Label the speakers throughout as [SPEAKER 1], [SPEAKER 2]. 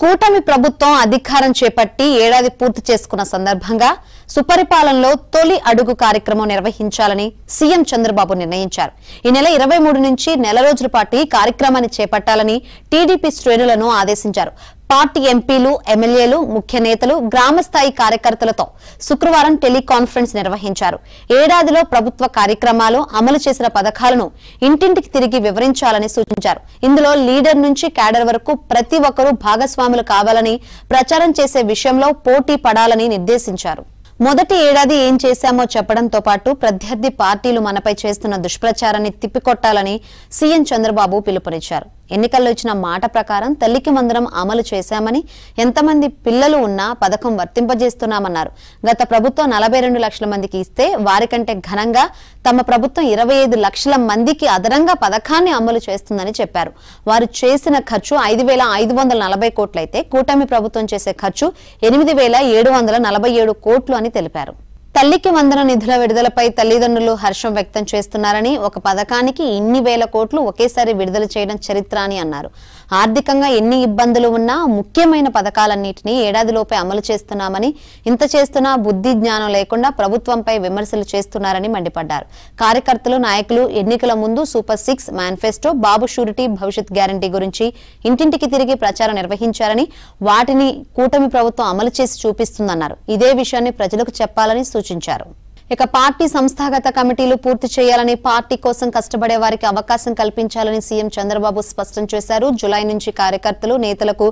[SPEAKER 1] కూటమి ప్రభుత్వం అధికారం చేపట్టి ఏడాది పూర్తి చేసుకున్న సందర్భంగా సుపరిపాలనలో తొలి అడుగు కార్యక్రమం నిర్వహించాలని సీఎం చంద్రబాబు నిర్ణయించారు. ఈ నెల 23 నుంచి నెల రోజుల పాటు ఈ కార్యక్రమాన్ని చేపట్టాలని టీడీపీ శ్రేణులను ఆదేశించారు. పార్టీ ఎంపీలు, ఎమ్మెల్యేలు, ముఖ్య నేతలు, గ్రామస్థాయి కార్యకర్తలతో శుక్రవారం టెలికాన్ఫరెన్స్ నిర్వహించారు. ఏడాదిలో ప్రభుత్వ కార్యక్రమాలు, అమలు చేసిన పథకాలను ఇంటింటికి తిరిగి వివరించాలని సూచించారు. ఇందులో లీడర్ నుంచి క్యాడర్ వరకు ప్రతి ఒక్కరూ భాగస్వాములు కావాలని, ప్రచారం చేసే విషయంలో పోటీ పడాలని నిర్దేశించారు. మొదటి ఏడాది ఏం చేశామో చెప్పడంతో పాటు ప్రత్యర్థి పార్టీలు మనపై చేస్తున్న దుష్ప్రచారాన్ని తిప్పికొట్టాలని సీఎం చంద్రబాబు పిలుపునిచ్చారు. ఎన్నికల్లో ఇచ్చిన మాట ప్రకారం తల్లికి వందనం అమలు చేశామని, ఎంతమంది పిల్లలు ఉన్నా పథకం వర్తింపజేస్తున్నామన్నారు. గత ప్రభుత్వం 42 లక్షల మందికి ఇస్తే వారికంటే ఘనంగా తమ ప్రభుత్వం 25 లక్షల మందికి అదనంగా పథకాన్ని అమలు చేస్తుందని చెప్పారు. వారు చేసిన ఖర్చు 5,540 కోట్లయితే కూటమి ప్రభుత్వం చేసే ఖర్చు 8,747 కోట్లు అని తెలిపారు. తల్లికి వందన నిధుల విడుదలపై తల్లిదండ్రులు హర్షం వ్యక్తం చేస్తున్నారని, ఒక పథకానికి ఇన్ని వేల కోట్లు ఒకేసారి విడుదల చేయడం చరిత్ర అని అన్నారు. ఆర్థికంగా ఎన్ని ఇబ్బందులు ఉన్నా ముఖ్యమైన పథకాలన్నింటినీ ఏడాదిలోపే అమలు చేస్తున్నామని, ఇంత చేస్తున్నా బుద్ధి జ్ఞానం లేకుండా ప్రభుత్వంపై విమర్శలు చేస్తున్నారని మండిపడ్డారు. కార్యకర్తలు, నాయకులు ఎన్నికల ముందు సూపర్ 6 మేనిఫెస్టో, బాబు షూరిటీ, భవిష్యత్ గ్యారంటీ గురించి ఇంటింటికి తిరిగి ప్రచారం నిర్వహించారని, వాటిని కూటమి ప్రభుత్వం అమలు చేసి చూపిస్తుందన్నారు. ఇదే విషయాన్ని ప్రజలకు చెప్పాలని సూచించారు. ఇక పార్టీ సంస్థాగత కమిటీలు పూర్తి చేయాలని, పార్టీ కోసం కష్టపడే వారికి అవకాశం కల్పించాలని సీఎం చంద్రబాబు స్పష్టం చేశారు. జులై నుంచి కార్యకర్తలు, నేతలకు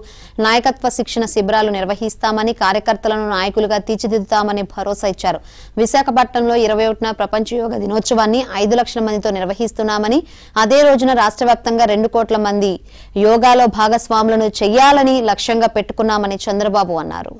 [SPEAKER 1] నాయకత్వ శిక్షణ శిబిరాలు నిర్వహిస్తామని, కార్యకర్తలను నాయకులుగా తీర్చిదిద్దుతామని భరోసా ఇచ్చారు. విశాఖపట్నంలో 21న ప్రపంచ యోగా దినోత్సవాన్ని 5 లక్షల మందితో నిర్వహిస్తున్నామని, అదే రోజున రాష్ట్ర వ్యాప్తంగా 2 కోట్ల మంది యోగాలో భాగస్వాములను చేయాలని లక్ష్యంగా పెట్టుకున్నామని చంద్రబాబు అన్నారు.